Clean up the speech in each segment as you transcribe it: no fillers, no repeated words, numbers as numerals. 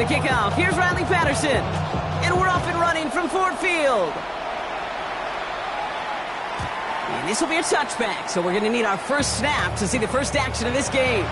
to kick off. Here's Riley Patterson. And we're off and running from Ford Field. And this will be a touchback, so we're going to need our first snap to see the first action of this game.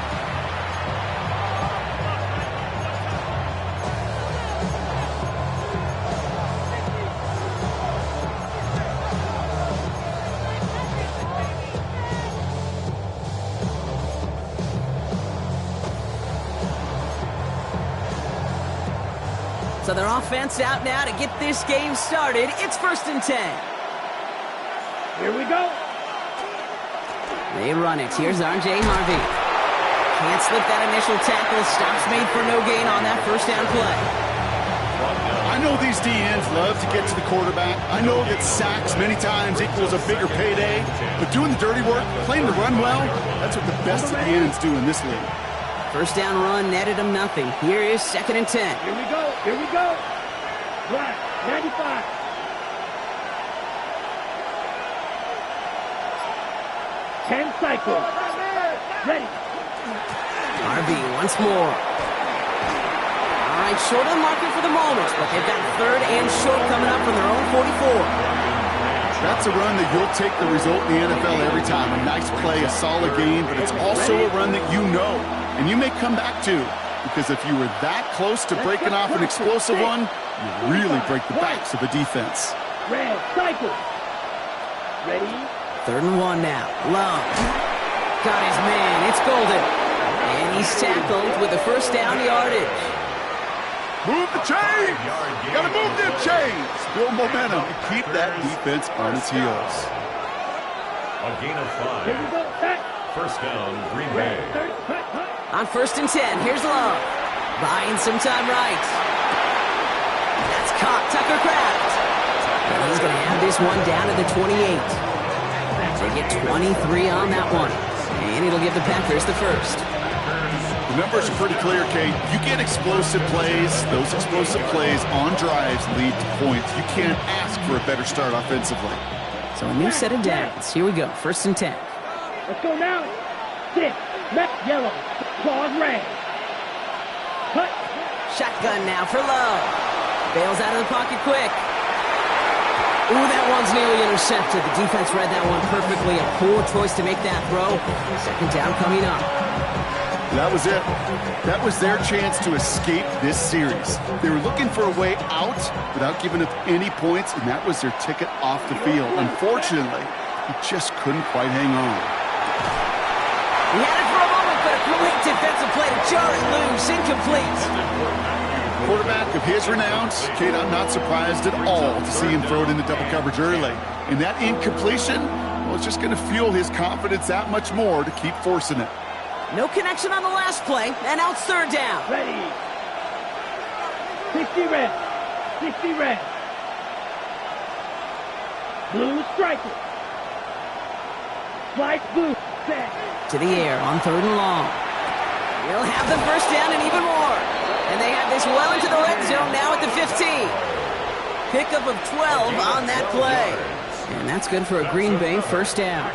So their offense out now to get this game started. It's 1st and 10. Here we go. They run it. Here's R.J. Harvey. Can't slip that initial tackle. Stops made for no gain on that first down play. I know these DNs love to get to the quarterback. I know that sacks many times equals a bigger payday. But doing the dirty work, playing the run well, that's what the best DNs do in this league. First down run netted him nothing. Here is 2nd and 10. Here we go. Here we go. Black, 95. Ten cycles. Ready. Harvey once more. All right, short of the market for the moment, but they've got 3rd and short coming up from their own 44. That's a run that you'll take the result in the NFL every time. A nice play, a solid game, but it's also a run that you know, and you may come back to, because if you were that close to breaking off an explosive one, you really break the backs of the defense. Red, cycle. Ready. 3rd and 1 now. Love. Got his man. It's Golden. And he's tackled with the first down yardage. Move the chains! Gotta move them chains! Build momentum and keep that defense on its heels. A gain of 5. Here we go. Back. First down, Green Bay. On 1st and 10, here's Love. Buying some time right. That's caught. Tucker Kraft. And he's going to have this one down to the 28. They get 23 on that one. And it'll give the Packers the first. The numbers are pretty clear, Kate. You get explosive plays. Those explosive plays on drives lead to points. You can't ask for a better start offensively. So a new set of downs. Here we go. 1st and 10. Let's go now. 6. Left yellow. Claws red. Cut. Shotgun now for Love. Bails out of the pocket quick. Ooh, that one's nearly intercepted. The defense read that one perfectly. A poor choice to make that throw. 2nd down coming up. That was it. That was their chance to escape this series. They were looking for a way out without giving up any points, and that was their ticket off the field. Unfortunately, he just couldn't quite hang on. He had it for a moment, but a quick defensive play to jar it loose. Incomplete. Quarterback of his renown, Kate, I'm not surprised at all to see him throw it into double coverage early. And that incompletion, well, it's just going to fuel his confidence that much more to keep forcing it. No connection on the last play, and out 3rd down. Ready. 60 red. 60 red. Blue striker. Slice blue. Set. To the air on 3rd and long. He'll have the first down and even more. And they have this well into the red zone now at the 15. Pickup of 12 on that play. And that's good for a Green Bay first down.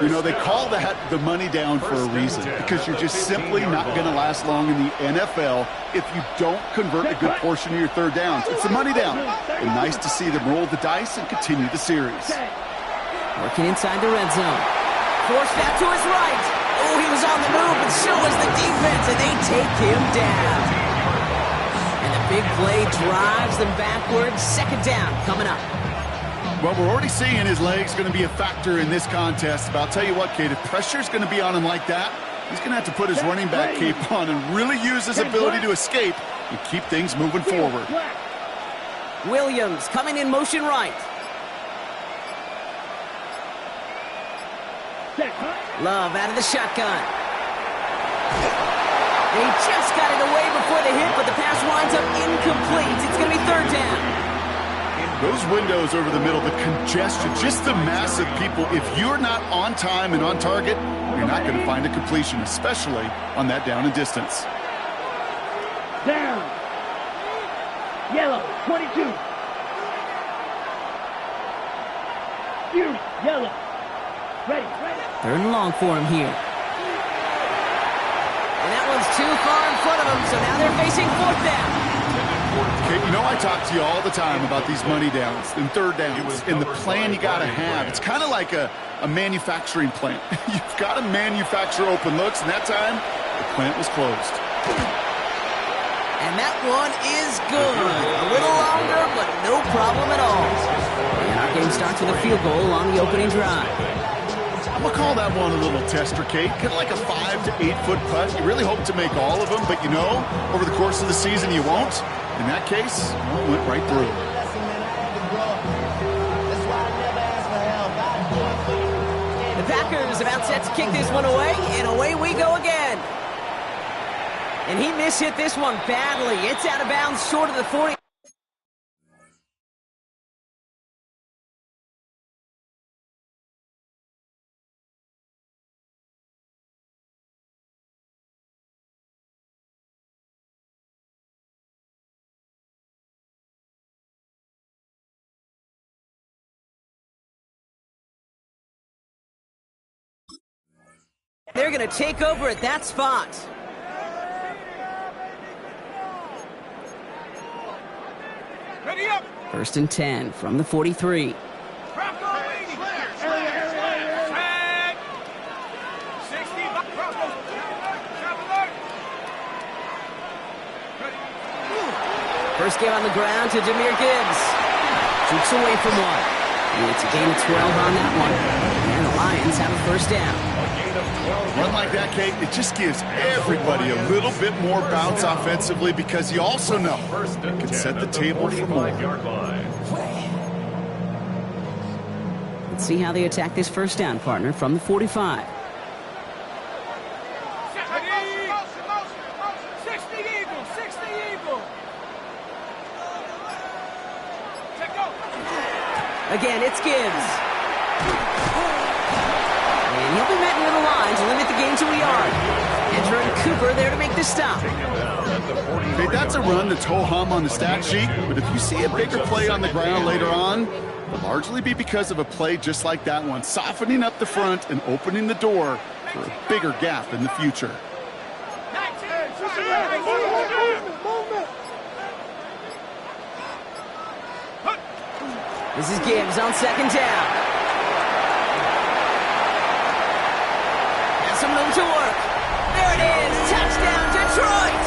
You know, they call that the money down for a reason, because you're just simply not going to last long in the NFL if you don't convert a good portion of your 3rd downs. It's the money down. And nice to see them roll the dice and continue the series. Working inside the red zone. Forced out to his right. Oh, he was on the move, but so was the defense, and they take him down. And the big play drives them backwards. 2nd down coming up. Well, we're already seeing his legs going to be a factor in this contest. But I'll tell you what, Kate, if pressure's going to be on him like that, he's going to have to put his running back cape on and really use his ability to escape and keep things moving forward. Williams coming in motion right. Love out of the shotgun. They just got it away before the hit, but the pass winds up incomplete. It's going to be 3rd down. Those windows over the middle, the congestion, just the mass of people. If you're not on time and on target, you're not going to find a completion, especially on that down and distance. Down. Yellow, 22. Fury, yellow. Ready. 3rd and long for him here. And that one's too far in front of them, so now they're facing fourth down. Okay, you know I talk to you all the time about these money downs and third downs and the plan you got to have. It's kind of like a manufacturing plant. You've got to manufacture open looks, and that time, the plant was closed. And that one is good. A little longer, but no problem at all. And our game starts with a field goal on the opening drive. I'm going to call that one a little tester, Kate. Kind of like a 5 to 8 foot putt. You really hope to make all of them, but you know, over the course of the season, you won't. In that case, it went right through. The Packers about set to kick this one away, and away we go again. And he mishit this one badly. It's out of bounds short of the 40. They're going to take over at that spot. Ready up. 1st and 10 from the 43. First game on the ground to Jahmyr Gibbs. Jukes away from one. And it's a gain of 12 on that one. And the Lions have a first down. Run like that, Kate, it just gives everybody a little bit more bounce offensively because you also know it can set the table for more. Let's see how they attack this first down, partner, from the 45. Again, it's Gibbs. And he'll be met near the line to limit the gain to a yard. Enter Cooper there to make the stop. Okay, that's a run that's ho-hum on the stat sheet, but if you see a bigger play on the ground later on, it'll largely be because of a play just like that one, softening up the front and opening the door for a bigger gap in the future. This is Gibbs on second down. And some room to work. There it is. Touchdown, Detroit.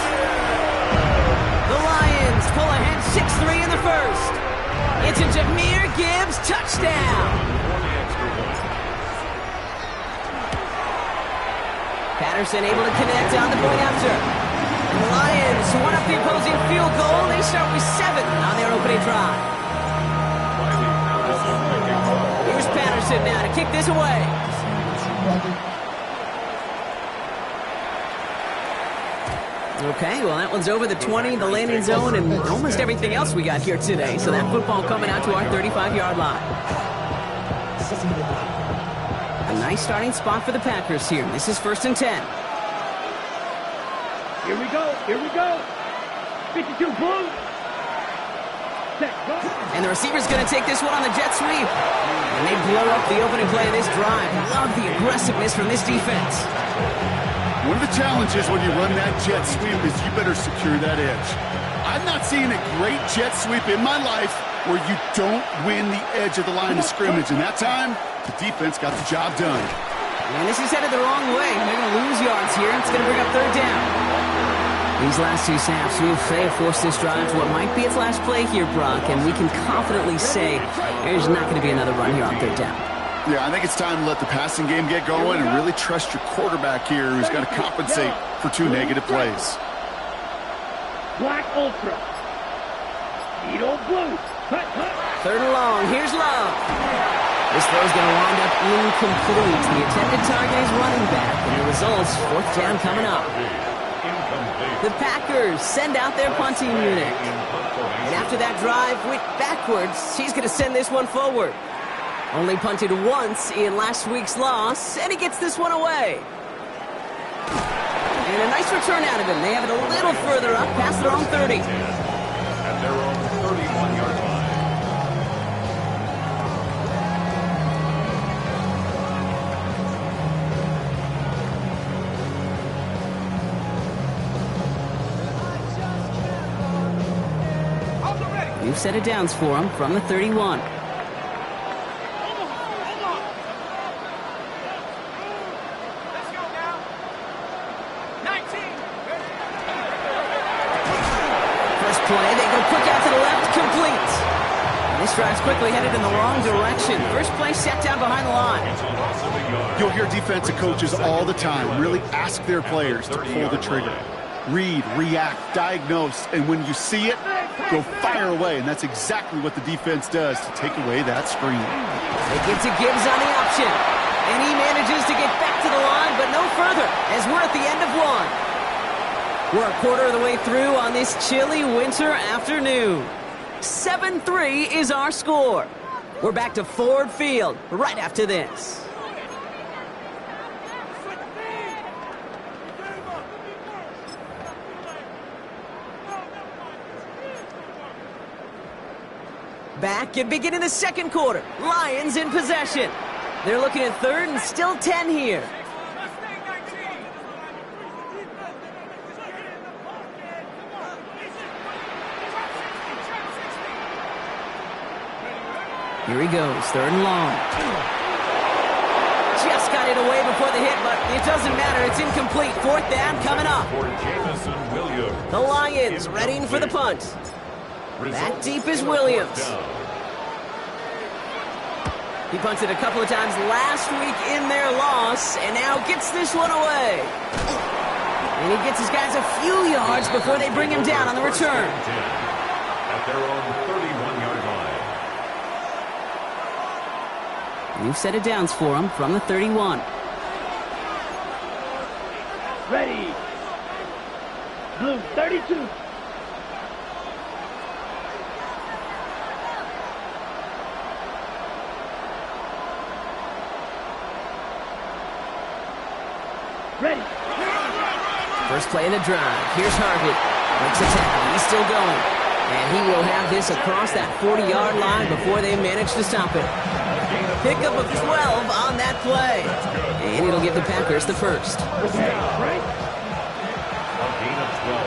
The Lions pull ahead 6-3 in the first. It's a Jahmyr Gibbs touchdown. Patterson able to connect on the point after. And the Lions one up the opposing field goal. They start with 7 on their opening drive. Here's Patterson now to kick this away. Okay, well, that one's over the 20, the landing zone, and almost everything else we got here today. So that football coming out to our 35-yard line. A nice starting spot for the Packers here. This is 1st and 10. Here we go. Here we go. 52 blue. And the receiver's going to take this one on the jet sweep. And they blow up the opening play of this drive. Love the aggressiveness from this defense. One of the challenges when you run that jet sweep is you better secure that edge. I've not seen a great jet sweep in my life where you don't win the edge of the line of scrimmage. And that time, the defense got the job done. And this is headed the wrong way. They're going to lose yards here. It's going to bring up 3rd down. These last 2 snaps will force this drive to what might be its last play here, Brock, and we can confidently say there's not going to be another run here on 3rd down. Yeah, I think it's time to let the passing game get going and really trust your quarterback here who's got to compensate for 2 negative plays. Black Ultra. Edo Blue. 3rd and long. Here's Love. This throw's going to wind up incomplete. The intended target is running back, and the result's 4th down coming up. The Packers send out their punting unit. And after that drive went backwards, he's going to send this one forward. Only punted once in last week's loss, and he gets this one away. And a nice return out of him. They have it a little further up, past their own 30. At their own 31-yard line. New set of downs for him from the 31. First play, they go quick out to the left, complete. And this drive's quickly headed in the wrong direction. First play set down behind the line. You'll hear defensive coaches all the time really ask their players to pull the trigger. Read, react, diagnose, and when you see it, go fire away. And that's exactly what the defense does to take away that screen. They get to Gibbs on the option. And he manages to get back to the line, but no further, as we're at the end of one. We're a quarter of the way through on this chilly winter afternoon. 7-3 is our score. We're back to Ford Field right after this. Back and beginning the second quarter. Lions in possession. They're looking at third and still 10 here. Here he goes, third and long. Just got it away before the hit, but it doesn't matter. It's incomplete. Fourth down coming up. The Lions readying for the punt. Back deep is Williams. He punted a couple of times last week in their loss, and now gets this one away. And he gets his guys a few yards before they bring him down on the return. At their own 31-yard line. New set of downs for him from the 31. Ready. Blue 32. Ready. First play of the drive. Here's Harvey. Makes a tackle. He's still going. And he will have this across that 40-yard line before they manage to stop it. Pickup of 12 on that play. And it'll give the Packers the first. Okay, right. A gain of 12.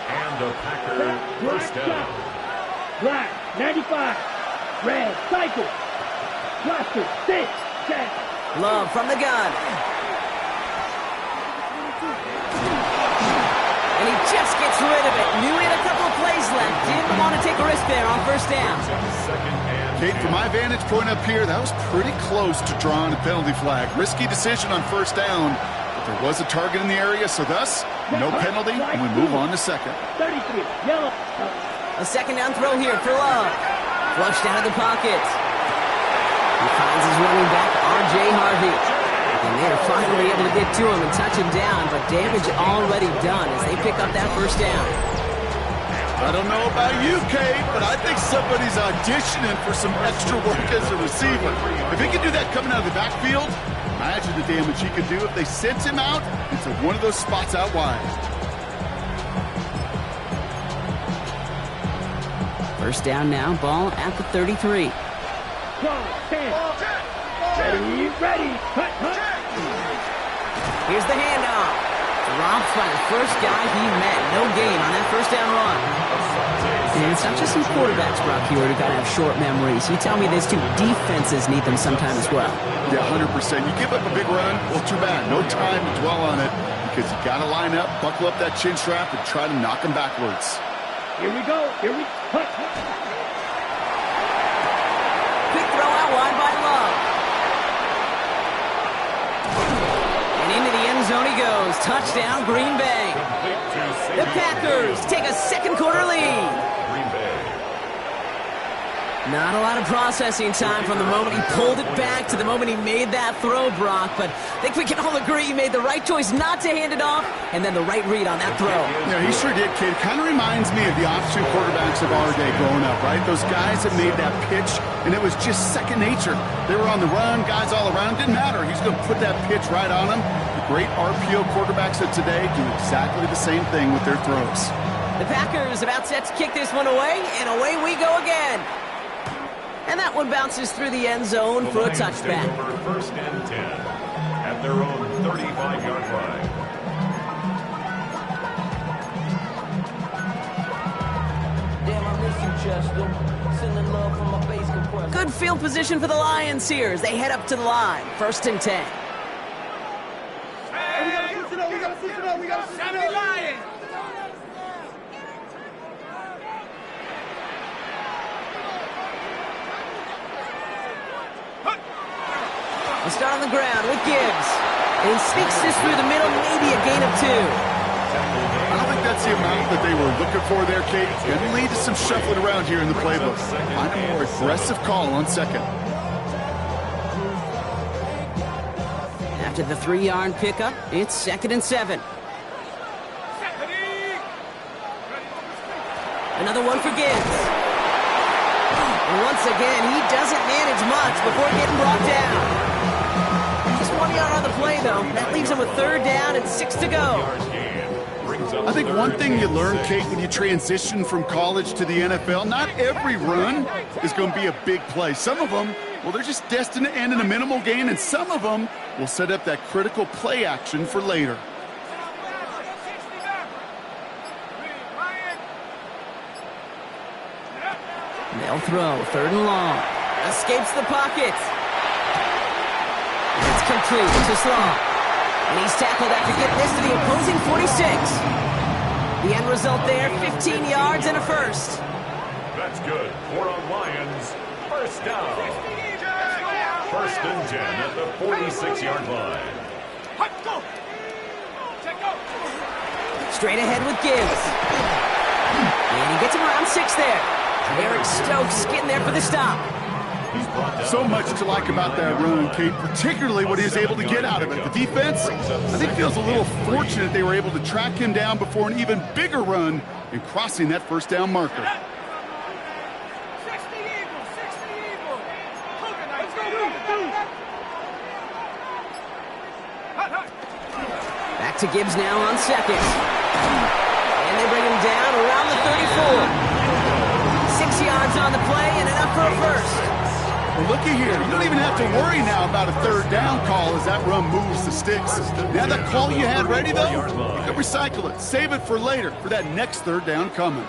And a Packer first down. Black, 95. Red, cycle. Cluster, 6, check. Love from the gun. And he just gets rid of it. Knew he had a couple of plays left. Didn't want to take a risk there on first down. Kate, from my vantage point up here, that was pretty close to drawing a penalty flag. Risky decision on first down, but there was a target in the area, so thus, no penalty, and we move on to second. 33, yellow. A second down throw here for Love. Flushed out of the pocket. He finds his running back, R.J. Harvey. And they're finally able to get to him and touch him down, but damage already done as they pick up that first down. I don't know about you, Kate, but I think somebody's auditioning for some extra work as a receiver. If he can do that coming out of the backfield, imagine the damage he could do if they sent him out into one of those spots out wide. First down now, ball at the 33. 12, 10. Ready, ready. Cut, cut. Here's the handoff. Dropped by the first guy he met. No gain on that first down run. And it's not just some quarterbacks, Brock, here who got to have short memories. You tell me this too. Defenses need them sometime as well. Yeah, 100%. You give up a big run, well, too bad. No time to dwell on it because you got to line up, buckle up that chin strap, and try to knock him backwards. Here we go. Here we cut. Quick throw out wide by Love. And into the end zone he goes. Touchdown, Green Bay. The Packers take a second quarter lead. Not a lot of processing time from the moment he pulled it back to the moment he made that throw, Brock. But I think we can all agree he made the right choice not to hand it off, and then the right read on that throw. Yeah, he sure did, kid. Kind of reminds me of the option quarterbacks of our day growing up, right? Those guys that made that pitch, and it was just second nature. They were on the run, guys all around. Didn't matter. He's going to put that pitch right on them. The great RPO quarterbacks of today do exactly the same thing with their throws. The Packers about set to kick this one away, and away we go again. And that one bounces through the end zone for a touchback. First and 10 at their own 35-yard line. Damn, I miss you, Good field position for the Lions here as they head up to the line. 1st and 10. We'll start on the ground with Gibbs. And he sneaks this through the middle, maybe a gain of 2. I don't think that's the amount that they were looking for there, Kate. Can lead to some shuffling around here in the playbook. Find a more aggressive call on 2nd. After the 3-yard pickup, it's 2nd and 7. Another one for Gibbs. And once again, he doesn't manage much before getting brought down. Just 1 yard on the play, though. That leaves him with 3rd down and 6 to go. I think one thing you learn, Kate, when you transition from college to the NFL, not every run is going to be a big play. Some of them, well, they're just destined to end in a minimal gain, and some of them will set up that critical play action for later. They'll throw, 3rd and long. Escapes the pocket. It's complete to Sloan. And he's tackled after getting this to the opposing 46. The end result there, 15 yards and a 1st. That's good. 4 on Lions. 1st down. 1st and 10 at the 46-yard line. Straight ahead with Gibbs. And he gets him around 6 there. Eric Stokes getting there for the stop. So much to like about that run, Kate, particularly what he was able to get out of it. The defense, I think, feels a little fortunate they were able to track him down before an even bigger run in crossing that 1st down marker. Back to Gibbs now on 2nd. And they bring him down around the 34. 6 yards on the play and enough for a 1st. Well, looky here. You don't even have to worry now about a 3rd down call as that run moves the sticks. Now that call you had ready, though, you can recycle it. Save it for later for that next 3rd down coming.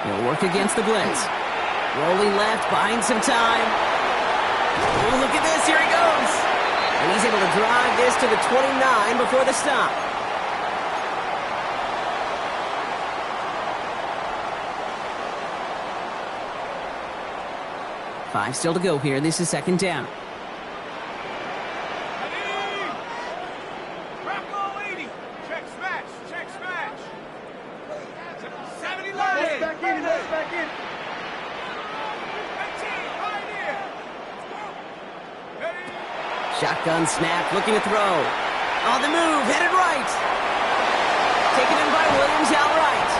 He'll work against the blitz. Rolling left, buying some time. Oh, look at this. Here he goes. And he's able to drive this to the 29 before the stop. Five still to go here. This is 2nd down. Shotgun snap, looking to throw. On the move, headed right. Taken in by Williams outright.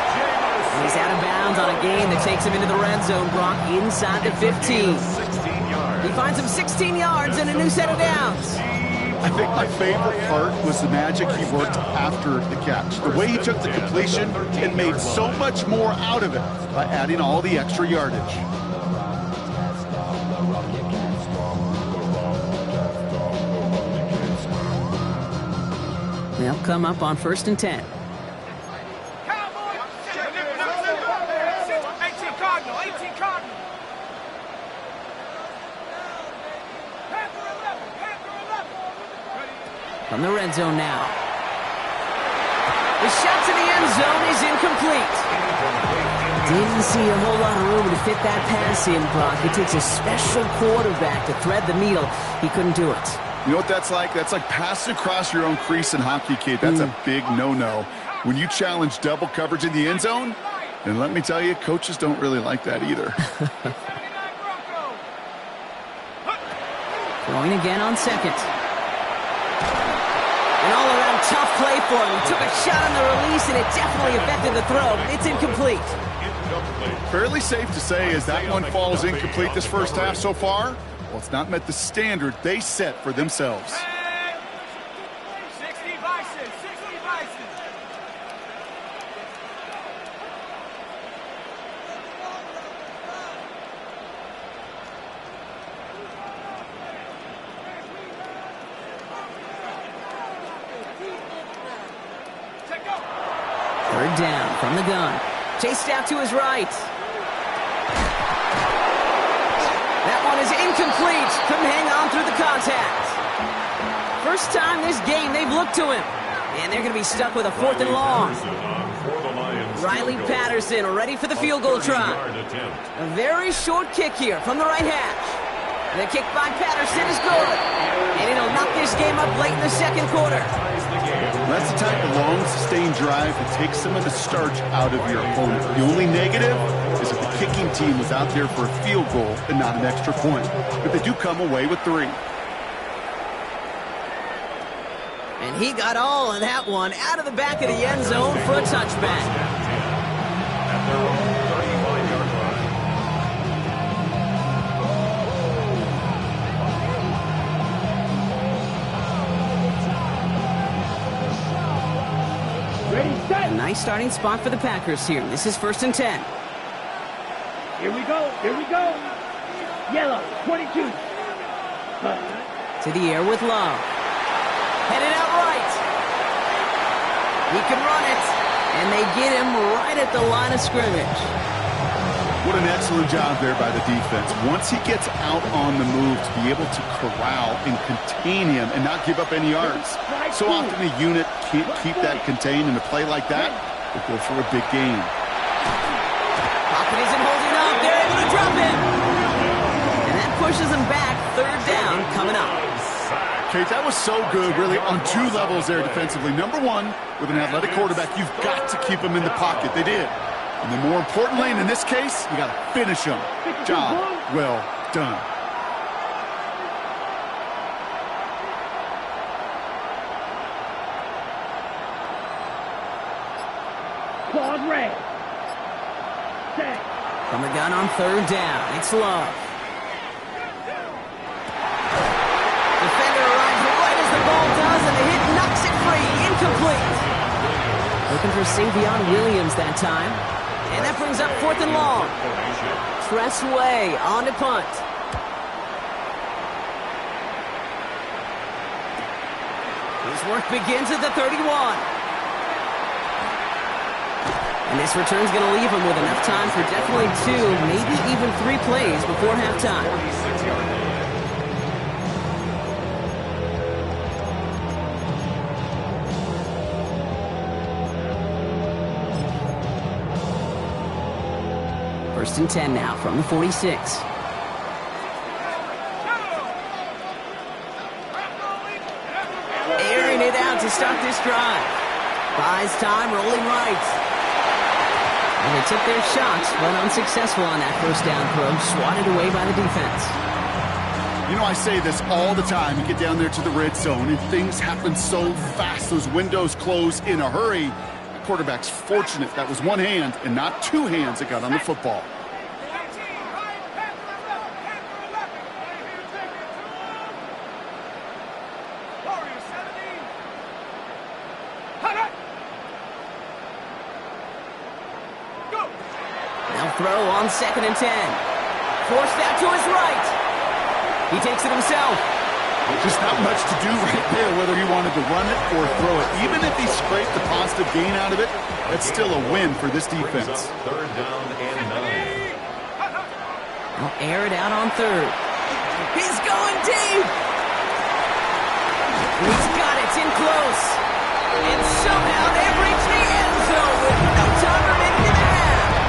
And he's out of bounds on a gain that takes him into the red zone, Brock, inside the 15. He finds him 16 yards and a new set of downs. I think my favorite part was the magic he worked after the catch. The way he took the completion and made so much more out of it by adding all the extra yardage. They'll come up on 1st and 10. From the red zone now. The shot to the end zone is incomplete. Didn't see a whole lot of room to fit that pass in, Brock. It takes a special quarterback to thread the needle. He couldn't do it. You know what that's like? That's like passing across your own crease in hockey, kid. That's a big no-no. When you challenge double coverage in the end zone, and let me tell you, coaches don't really like that either. Throwing again on 2nd. An all-around tough play for him. He took a shot on the release, and it definitely affected the throw, but it's incomplete. Fairly safe to say as that one falls incomplete this first half so far, well, it's not met the standard they set for themselves. 60 vices, 60 vices. Third down from the gun. Chased out to his right. That one is incomplete. Couldn't hang on through the contact. First time this game they've looked to him. And they're going to be stuck with a 4th and long. Riley Patterson ready for the field goal try. A very short kick here from the right hash. The kick by Patterson is good. And it'll knock this game up late in the second quarter. That's the type of long, sustained drive that takes some of the starch out of your opponent. The only negative is if the kicking team was out there for a field goal and not an extra point. But they do come away with 3. And he got all of that one out of the back of the end zone for a touchback. At their own 35-yard line. Ready, set. A nice starting spot for the Packers here. This is 1st and 10. Here we go. Here we go. Yellow, 22. To the air with Love. Headed out right. He can run it. And they get him right at the line of scrimmage. What an excellent job there by the defense. Once he gets out on the move, to be able to corral and contain him and not give up any yards. So often a unit can't keep that contained, and a play like that will go for a big gain. Pocket isn't holding up. They're able to drop him. And that pushes him back. 3rd down coming up. Kate, that was so good, really, on 2 levels there defensively. Number 1, with an athletic quarterback, you've got to keep him in the pocket. They did. And then more importantly, and in this case, you got to finish him. Job well done. Claude Ray. Set. From the gun on 3rd down. It's Love. Defender arrives right as the ball does, and the hit knocks it free. Incomplete. Looking for Savion Williams that time. And that brings up 4th and long. Press away on to punt. His work begins at the 31. And this return's going to leave him with enough time for definitely 2, maybe even 3 plays before halftime. First and 10 now from the 46. Airing it out to start this drive. Buys time, rolling right. And they took their shots, but unsuccessful on that 1st down throw, swatted away by the defense. You know, I say this all the time. You get down there to the red zone, and things happen so fast. Those windows close in a hurry. The quarterback's fortunate that was 1 hand and not 2 hands that got on the football. Now throw on 2nd and 10. Forced out to his right. He takes it himself. Just not much to do right there, whether he wanted to run it or throw it. Even if he scraped the positive gain out of it, that's still a win for this defense. 3rd down and 9. I'll air it out on 3rd. He's going deep. He's got it in close. And somehow they reach the end zone with no time remaining in the half.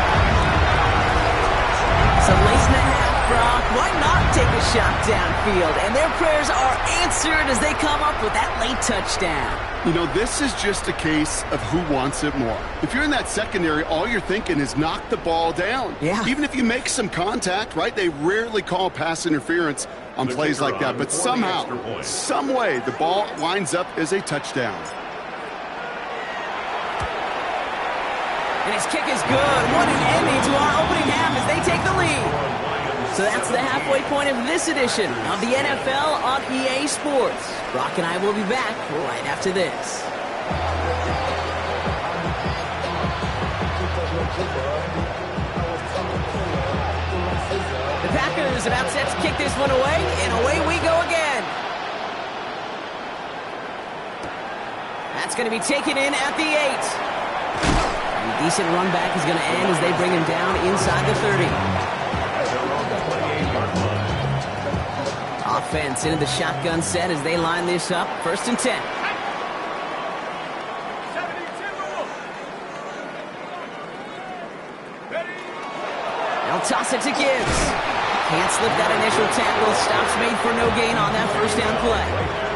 So late in the half, Brock, why not take a shot downfield? And their prayers are answered as they come up with that late touchdown. You know, this is just a case of who wants it more. If you're in that secondary, all you're thinking is knock the ball down. Yeah. Even if you make some contact, right? They rarely call pass interference on plays like that. But somehow, some way, the ball winds up as a touchdown. And his kick is good. What an ending to our opening half as they take the lead. So that's the halfway point of this edition of the NFL on EA Sports. Brock and I will be back right after this. The Packers about set to kick this one away, and away we go again. That's going to be taken in at the 8. Decent run back is going to end as they bring him down inside the 30. Offense into the shotgun set as they line this up. 1st and 10. They'll toss it to Gibbs. Can't slip that initial tackle. Stops made for no gain on that 1st down play.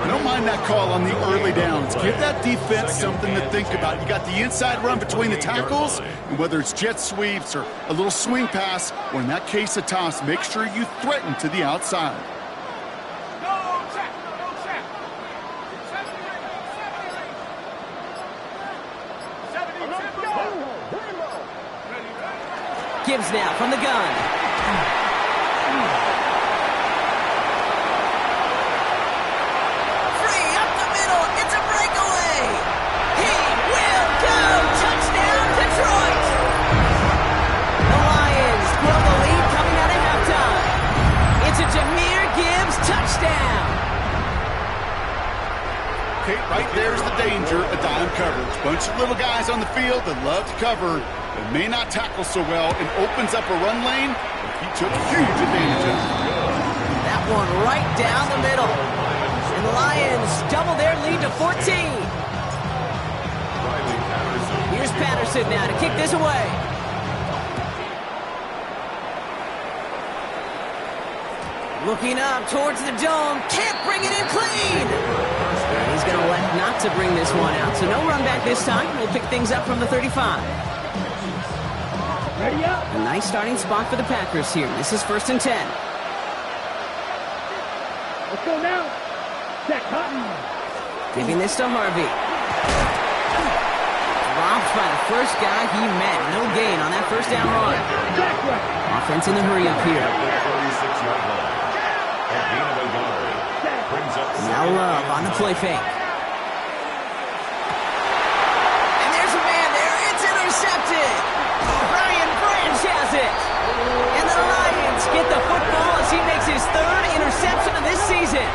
I don't mind that call on the early downs. Give that defense something to think about. You got the inside run between the tackles, and whether it's jet sweeps or a little swing pass, or in that case a toss, make sure you threaten to the outside. Gibbs now from the gun. Right there's the danger of dime coverage. Bunch of little guys on the field that love to cover and may not tackle so well and opens up a run lane. He took huge advantage of it. That one right down the middle. And the Lions double their lead to 14. Here's Patterson now to kick this away. Looking up towards the dome. Can't bring it in clean. He's going to elect not to bring this one out, so no run back this time. We'll pick things up from the 35. Ready up. A nice starting spot for the Packers here. This is 1st and 10. Let's go now. Set Hutton. Giving this to Harvey. Dropped by the first guy he met. No gain on that 1st down run. Offense in the hurry up here. Now Love on the play fake. And there's a man there. It's intercepted. Brian Branch has it. And the Lions get the football as he makes his 3rd interception of this season.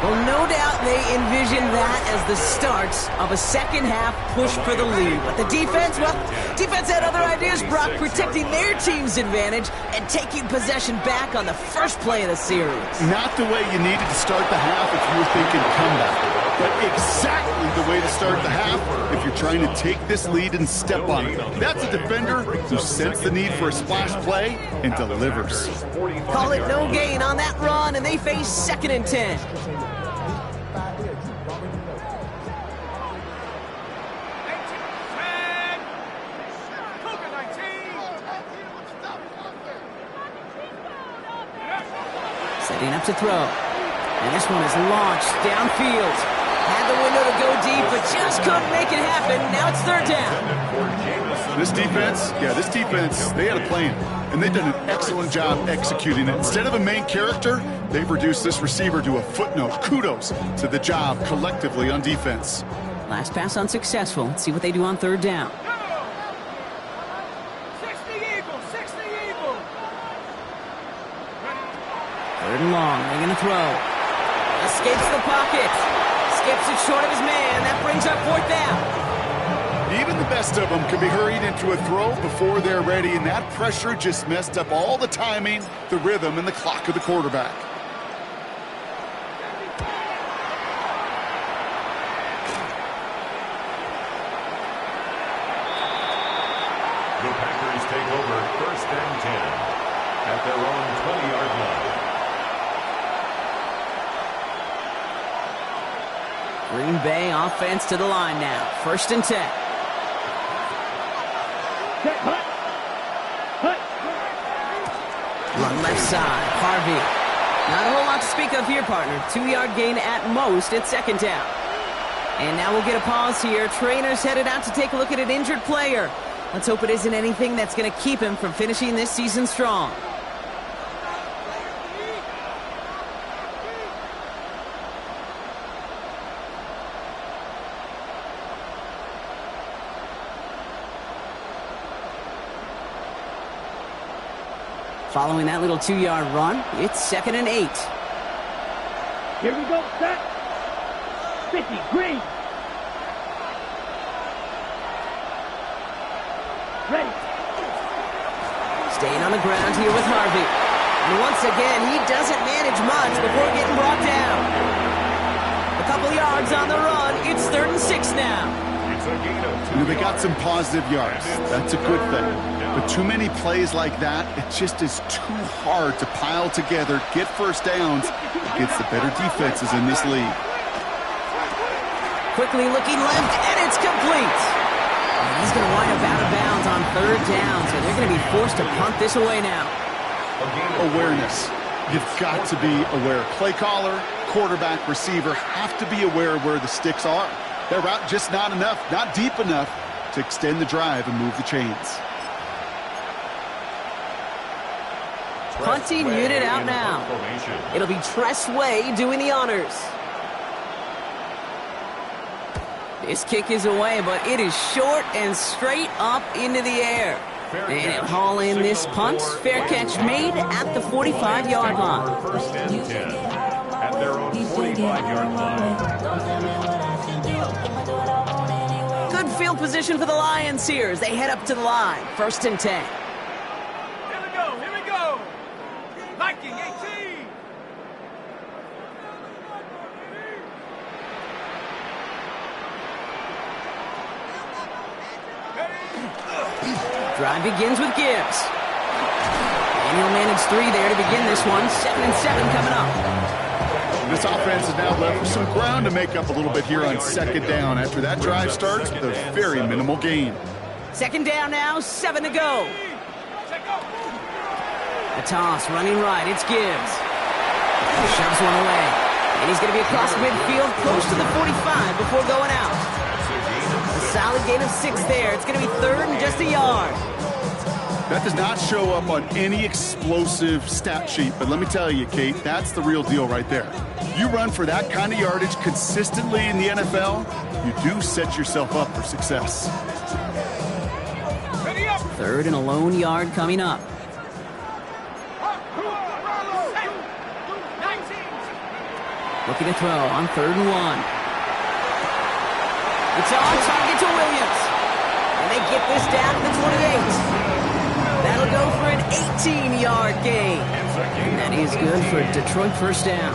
Well, no doubt they envision that as the start of a second-half push for the lead. But the defense, well, defense had other ideas, Brock, protecting their team's advantage and taking possession back on the first play of the series. Not the way you needed to start the half if you were thinking comeback, but exactly the way to start the half if you're trying to take this lead and step on it. That's a defender who sensed the need for a splash play and delivers. Call it no gain on that run, and they face 2nd and 10. Setting up to throw. And this one is launched downfield. Had the window to go deep, but just couldn't make it happen. Now it's 3rd down. This defense, they had a plan. And they've done an excellent job executing it. Instead of a main character, they've reduced this receiver to a footnote. Kudos to the job collectively on defense. Last pass unsuccessful. Let's see what they do on 3rd down. 3rd and long. They're going to throw. Escapes the pocket. Skips it short of his man. That brings up 4th down. Even the best of them can be hurried into a throw before they're ready, and that pressure just messed up all the timing, the rhythm, and the clock of the quarterback. The Packers take over 1st and 10 at their own 20-yard line. Green Bay offense to the line now. 1st and 10. Run left side. Harvey. Not a whole lot to speak of here, partner. 2-yard gain at most at 2nd down. And now we'll get a pause here. Trainer's headed out to take a look at an injured player. Let's hope it isn't anything that's going to keep him from finishing this season strong. Following that little 2-yard run, it's 2nd and 8. Here we go, set. 50, green. Staying on the ground here with Harvey. And once again, he doesn't manage much before getting brought down. A couple yards on the run. It's 3rd and 6 now. They got some positive yards. That's a good thing. But too many plays like that, it just is too hard to pile together, get first downs against the better defenses in this league. Quickly looking left, and it's complete. And he's going to wind up out of bounds on 3rd down, so they're going to be forced to punt this away now. Awareness. You've got to be aware. Play caller, quarterback, receiver have to be aware of where the sticks are. Their route just not enough, not deep enough to extend the drive and move the chains. Punting unit out now. It'll be Tress Way doing the honors. This kick is away, but it is short and straight up into the air. And he'll haul in this punt. Fair catch made at the 45-yard line. 1st and 10 at their own 45-yard line. Good field position for the Lions here as they head up to the line. 1st and 10. Here we go. Viking 18. Drive begins with Gibbs. And he'll manage 3 there to begin this one. 7 and 7 coming up. This offense is now left with some ground to make up a little bit here on 2nd down after that drive starts with a very minimal gain. 2nd down now, 7 to go. A toss running right, it's Gibbs. Shoves one away. And he's going to be across midfield, close to the 45 before going out. A solid gain of 6 there. It's going to be 3rd and just a yard. That does not show up on any explosive stat sheet, but let me tell you, Kate, that's the real deal right there. You run for that kind of yardage consistently in the NFL, you do set yourself up for success. 3rd and a lone yard coming up. Looking to throw on 3rd and 1. It's on target to Williams. And they get this down to the 28. That'll go for an 18-yard gain. And that is good for a Detroit 1st down.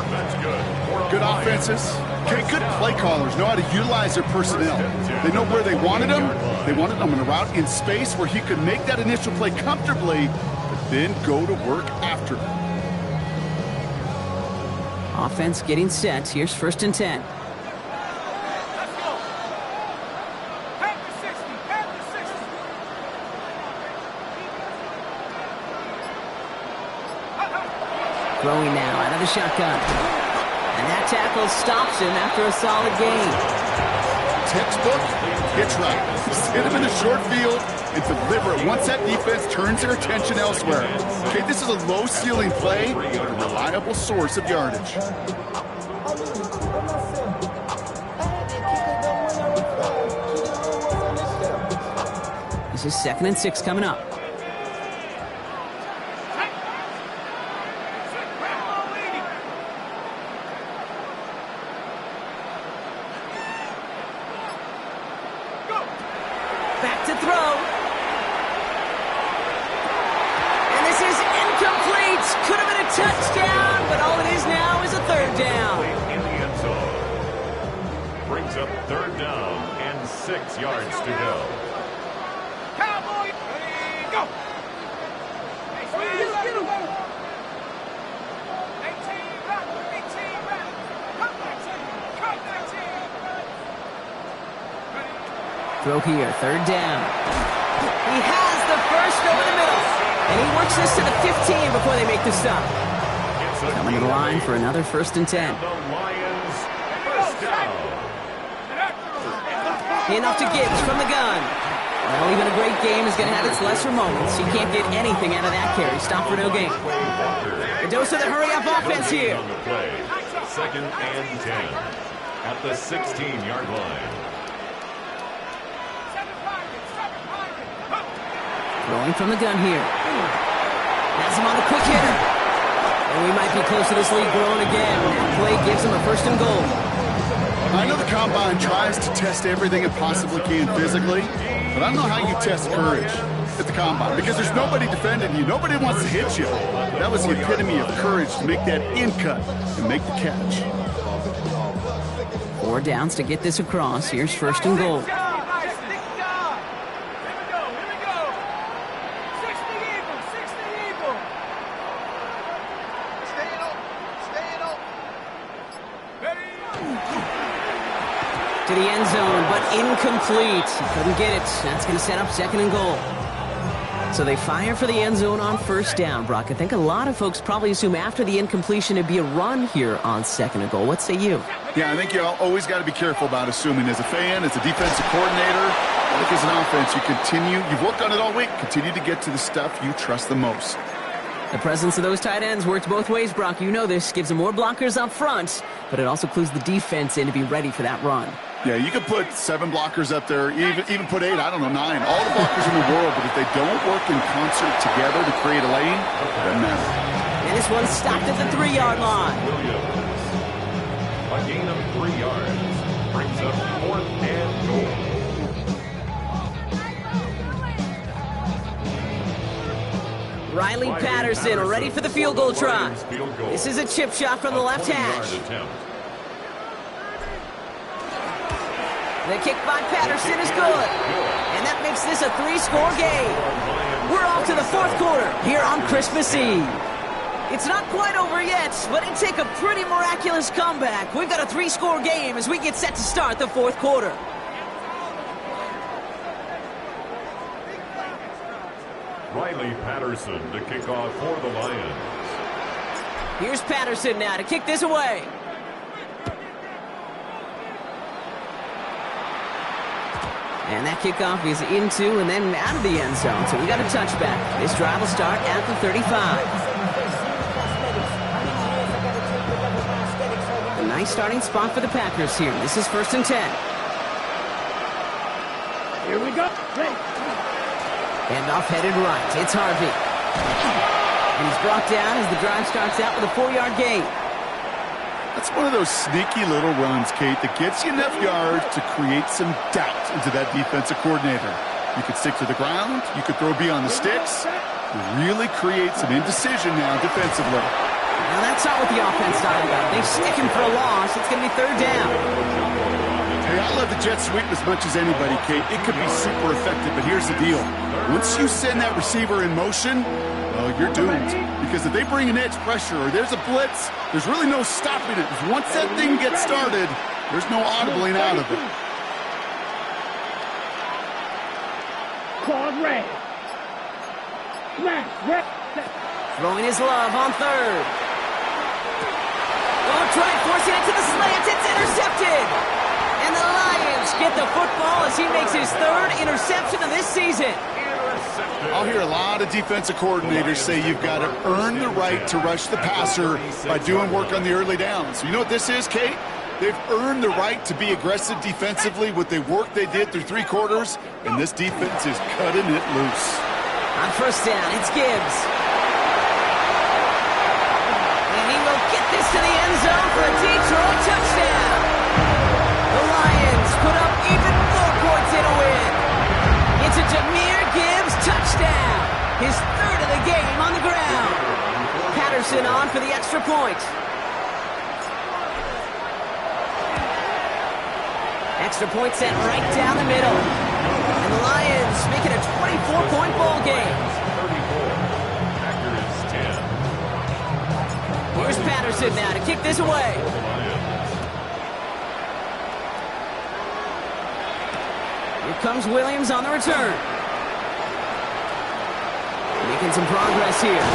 Good offenses. Okay, good play callers know how to utilize their personnel. They know where they wanted them. They wanted them in a route in space where he could make that initial play comfortably, but then go to work after. Offense getting set. Here's 1st and 10. Throwing now out of the shotgun. And that tackle stops him after a solid gain. Textbook, it's right. Just hit him in the short field and deliver it once that defense turns their attention elsewhere. Okay, this is a low-ceiling play, but a reliable source of yardage. This is 2nd and 6 coming up. Back to throw. And this is incomplete. Could have been a touchdown, but all it is now is a 3rd down. In the end zone. Brings up 3rd down and 6 yards to go. Cowboy, go. Throw here, 3rd down. He has the first over the middle. And he works this to the 15 before they make the stop. Coming to the line for another 1st and 10. The Lions 1st down. Handoff to Gibbs from the gun. Well, even a great game is going to have its lesser moments. You can't get anything out of that carry. Stop for no gain. A dose of the hurry-up offense here. 2nd and 10 at the 16-yard line. Rolling from the gun here. Has him on a quick hitter. And we might be close to this lead growing again. That play gives him a 1st and goal. I know the combine tries to test everything it possibly can physically, but I don't know how you test courage. at the combine because there's nobody defending you. Nobody wants to hit you. That was the epitome of courage to make that in cut and make the catch. 4 downs to get this across. Here's first and goal. To the end zone, but incomplete. He couldn't get it. That's going to set up second and goal. So they fire for the end zone on first down, Brock. I think a lot of folks probably assume after the incompletion it'd be a run here on second and goal. What say you? Yeah, I think you always got to be careful about assuming. As a fan, as a defensive coordinator, I think as an offense, you've worked on it all week. Continue to get to the stuff you trust the most. The presence of those tight ends works both ways, Brock. You know this. Gives them more blockers up front, but it also clues the defense in to be ready for that run. Yeah, you could put 7 blockers up there, even put 8, I don't know, 9. All the blockers in the world, but if they don't work in concert together to create a lane, it doesn't matter. And this one's stopped at the 3-yard line. A gain of 3 yards brings up 4th and goal. Riley Patterson ready for the field goal try. This is a chip shot from the left hash. The kick by Patterson is good. And that makes this a 3-score game. We're off to the 4th quarter here on Christmas Eve. It's not quite over yet, but it'd take a pretty miraculous comeback. We've got a 3-score game as we get set to start the 4th quarter. Riley Patterson to kick off for the Lions. Here's Patterson now to kick this away. And that kickoff is into and then out of the end zone. So we got a touchback. This drive will start at the 35. A nice starting spot for the Packers here. This is 1st and 10. Here we go. Handoff headed right. It's Harvey. And he's brought down as the drive starts out with a 4-yard gain. That's one of those sneaky little runs, Kate, that gets you enough yards to create some doubt into that defensive coordinator. You could stick to the ground. You could throw beyond the sticks. Really create some indecision now defensively. Now that's not what the offense thought about. They stick him for a loss. It's going to be 3rd down. Hey, I love the jet sweep as much as anybody, Kate. It could be super effective, but here's the deal. Once you send that receiver in motion, well, you're doomed. Because if they bring an edge pressure or there's a blitz, there's really no stopping it. Once that thing gets started, there's no audibling out of it. Claude Ray. Throwing his love on 3rd. Oh, try forcing it to the slant. It's intercepted. And the Lions get the football as he makes his 3rd interception of this season. I'll hear a lot of defensive coordinators say you've got to earn the right to rush the passer by doing work on the early downs. You know what this is, Kate? They've earned the right to be aggressive defensively with the work they did through 3 quarters, and this defense is cutting it loose. On 1st down, it's Gibbs. And he will get this to the end zone for a Detroit touchdown. The Lions put up even more points in a win. It's a Jahmyr Gibbs touchdown. His 3rd of the game on the ground. Patterson on for the extra point. Extra point set right down the middle. And the Lions make it a 24-point ball game. 34. Packers 10. Here's Patterson now to kick this away. Here comes Williams on the return. Making some progress here.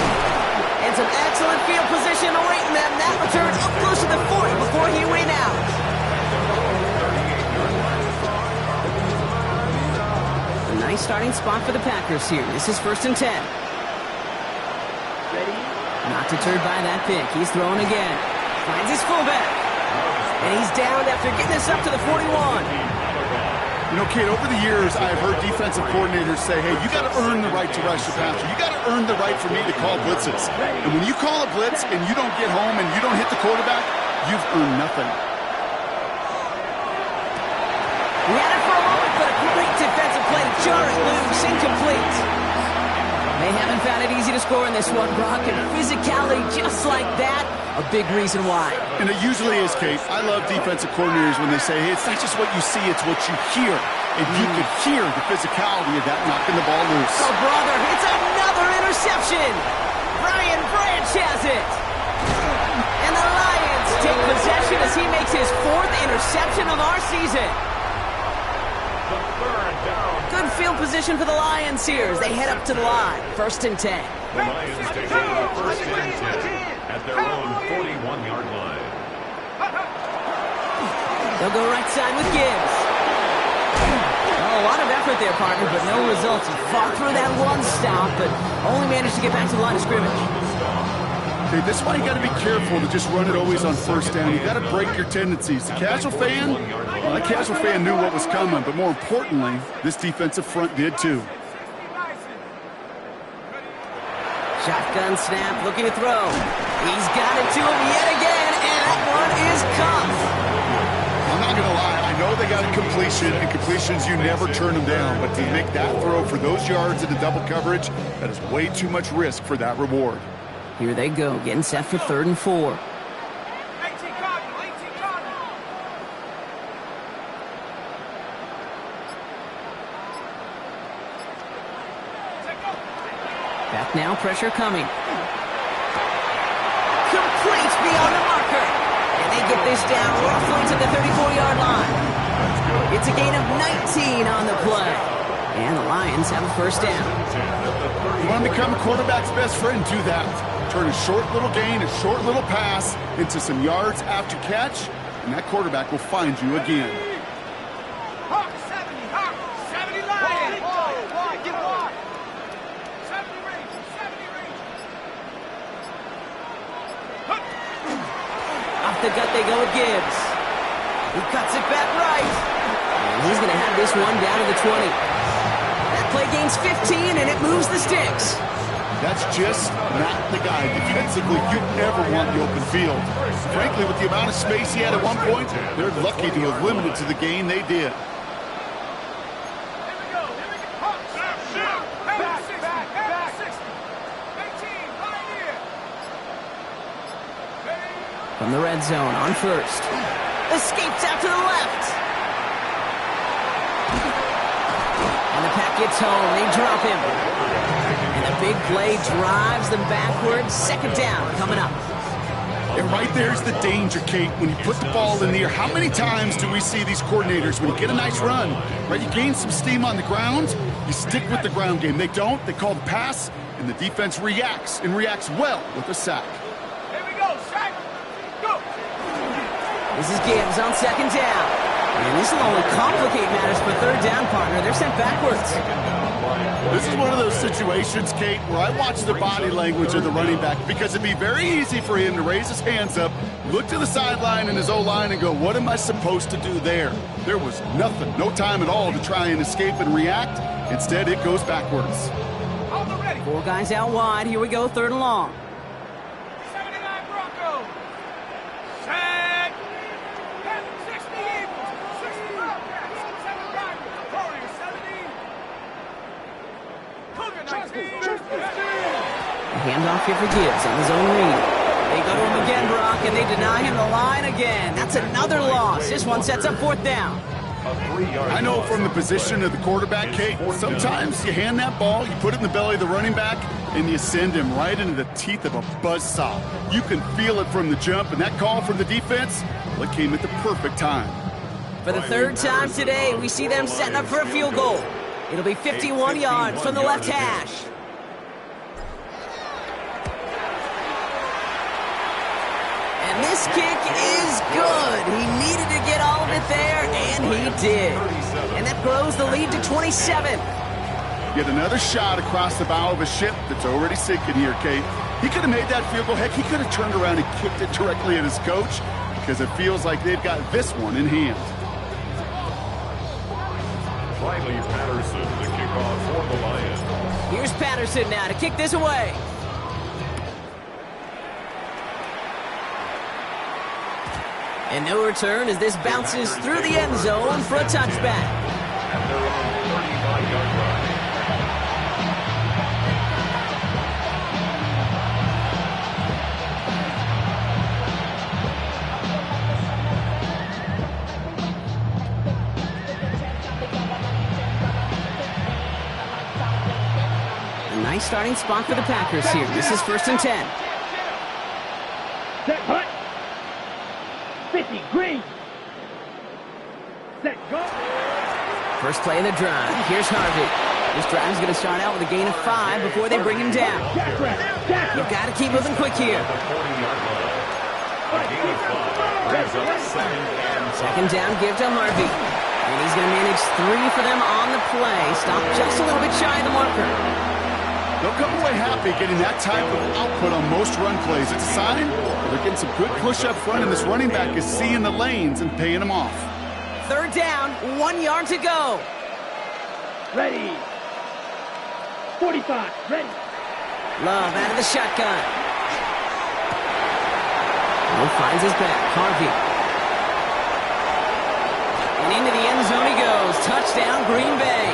And some excellent field position awaiting them. That return up close to the 40 before he ran out. A nice starting spot for the Packers here. This is 1st and 10. Not deterred by that pick. He's throwing again. Finds his fullback. And he's down after getting this up to the 41. You know, Kate, over the years, I've heard defensive coordinators say, hey, you got to earn the right to rush the passer. You got to earn the right for me to call blitzes. And when you call a blitz and you don't get home and you don't hit the quarterback, you've earned nothing. We had it for a moment, but a great defensive play. Jar it loose, incomplete. They haven't found it easy to score in this one, Brock, and physicality just like that, a big reason why. And it usually is, Kate. I love defensive coordinators when they say, hey, it's not just what you see, it's what you hear. And you can hear the physicality of that knocking the ball loose. Oh, brother, it's another interception. Brian Branch has it. And the Lions take possession as he makes his 4th interception of our season. The third down. Good field position for the Lions here as they head up to the line. 1st and 10. The Lions take over 1st and 10 at their own 41-yard line. They'll go right side with Gibbs. Oh, a lot of effort there, partner, but no results. He fought through that one stop, but only managed to get back to the line of scrimmage. Okay, this is why you got to be careful to just run it always on 1st down. You got to break your tendencies. The casual fan, well, the casual fan knew what was coming, but more importantly, this defensive front did too. Shotgun snap, looking to throw. He's got it to him yet again, and that one is caught. I'm not going to lie. I know they got a completion, and completions, you never turn them down. But to make that throw for those yards into double coverage, that is way too much risk for that reward. Here they go, getting set for 3rd and 4. Back now, pressure coming. Complete beyond the marker. And they get this down roughly to the 34-yard line. It's a gain of 19 on the play. And the Lions have a 1st down. You want to become a quarterback's best friend, do that. Turn a short little gain, a short little pass into some yards after catch, and that quarterback will find you again. Off the gut they go with Gibbs. He cuts it back right. And he's going to have this one down to the 20. That play gains 15, and it moves the sticks. That's just not the guy defensively you ever want the open field. Frankly, with the amount of space he had at one point, they're lucky to have limited to the gain they did. From the red zone on 1st. Escapes out to the left. And the pack gets home. They drop him. And the big play drives them backwards. 2nd down coming up. And right there's the danger, Kate. When you put the ball in the air, how many times do we see these coordinators, when you get a nice run, right, you gain some steam on the ground, you stick with the ground game. They don't. They call the pass, and the defense reacts, and reacts well with a sack. This is Gibbs on 2nd down. And this will only complicate matters for 3rd down, partner. They're sent backwards. This is one of those situations, Kate, where I watch the body language of the running back, because it'd be very easy for him to raise his hands up, look to the sideline in his O-line and go, what am I supposed to do there? There was nothing, no time at all to try and escape and react. Instead, it goes backwards. 4 guys out wide. Here we go, 3rd and long. Handoff here for Gibbs on his own read. They go to him again, Brock, and they deny him the line again. That's another loss. This one sets up 4th down. I know from the position of the quarterback, Kate, sometimes you hand that ball, you put it in the belly of the running back, and you send him right into the teeth of a buzzsaw. You can feel it from the jump, and that call from the defense, well, it came at the perfect time. For the 3rd time today, we see them setting up for a field goal. It'll be 51 yards from the left hash. And this kick is good. He needed to get all of it there, and he did. And that grows the lead to 27. Yet another shot across the bow of a ship that's already sinking here, Kate. He could have made that field goal. Heck, he could have turned around and kicked it directly at his coach, because it feels like they've got this one in hand. Riley Patterson, the kickoff for the Lions. Here's Patterson now to kick this away. And no return as this bounces through the end zone for a touchback. And they're on 35-yard line. starting spot for the Packers here. This is 1st and 10. Set, hut. 50, green. Set, go. First play of the drive. Here's Harvey. This drive is going to start out with a gain of 5 before they bring him down. You've got to keep moving quick here. Second down, give to Harvey. And he's going to manage 3 for them on the play. Stop just a little bit shy of the marker. They'll come away happy getting that type of output on most run plays. It's a sign they're getting some good push up front, and this running back is seeing the lanes and paying them off. Third down, 1 yard to go. Ready. 45, ready. Love out of the shotgun. Finds his back. Harvey. And into the end zone he goes. Touchdown, Green Bay.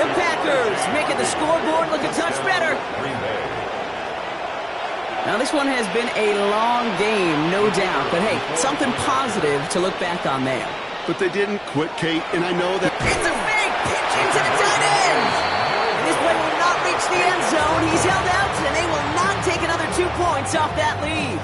The Packers making the scoreboard look a touch better. Now, this one has been a long game, no doubt. But, hey, something positive to look back on there. But they didn't quit, Kate, and I know that... It's a big pitch into the tight end. And this play will not reach the end zone. He's held out, and they will not take another 2 points off that lead.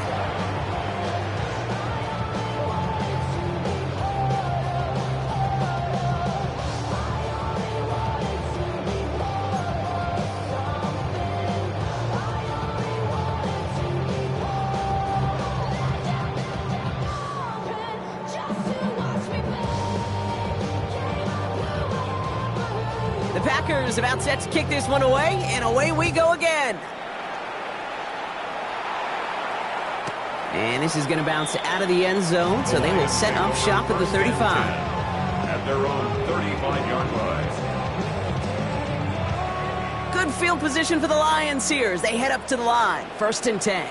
Packers about set to kick this one away, and away we go again. And this is going to bounce out of the end zone, so they will set up shop at the 35. At their own 35-yard line. Good field position for the Lions here as they head up to the line. 1st and 10.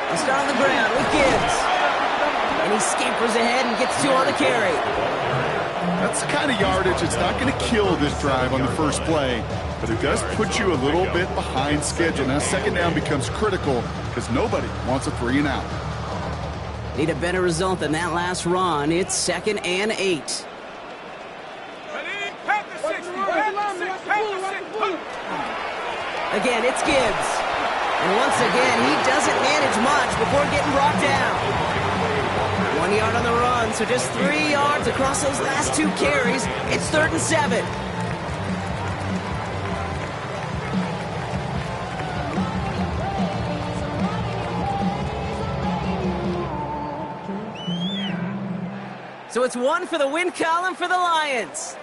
They'll start on the ground with Gibbs. And he scampers ahead and gets 2 on the carry. That's the kind of yardage it's not going to kill this drive on the first play, but it does put you a little bit behind schedule. Now, second down becomes critical because nobody wants a 3 and out. Need a better result than that last run. It's 2nd and 8. Again, it's Gibbs. And once again, he doesn't manage much before getting brought down. 1 yard on the run, so just 3 yards across those last 2 carries. It's 3rd and 7. So it's 1 for the win column for the Lions.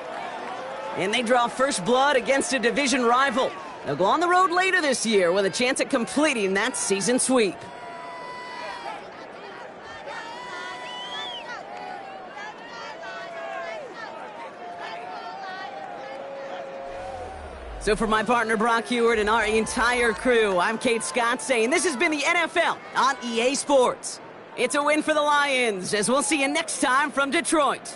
And they draw first blood against a division rival. They'll go on the road later this year with a chance at completing that season sweep. So for my partner Brock Heward and our entire crew, I'm Kate Scott saying this has been the NFL on EA Sports. It's a win for the Lions, as we'll see you next time from Detroit.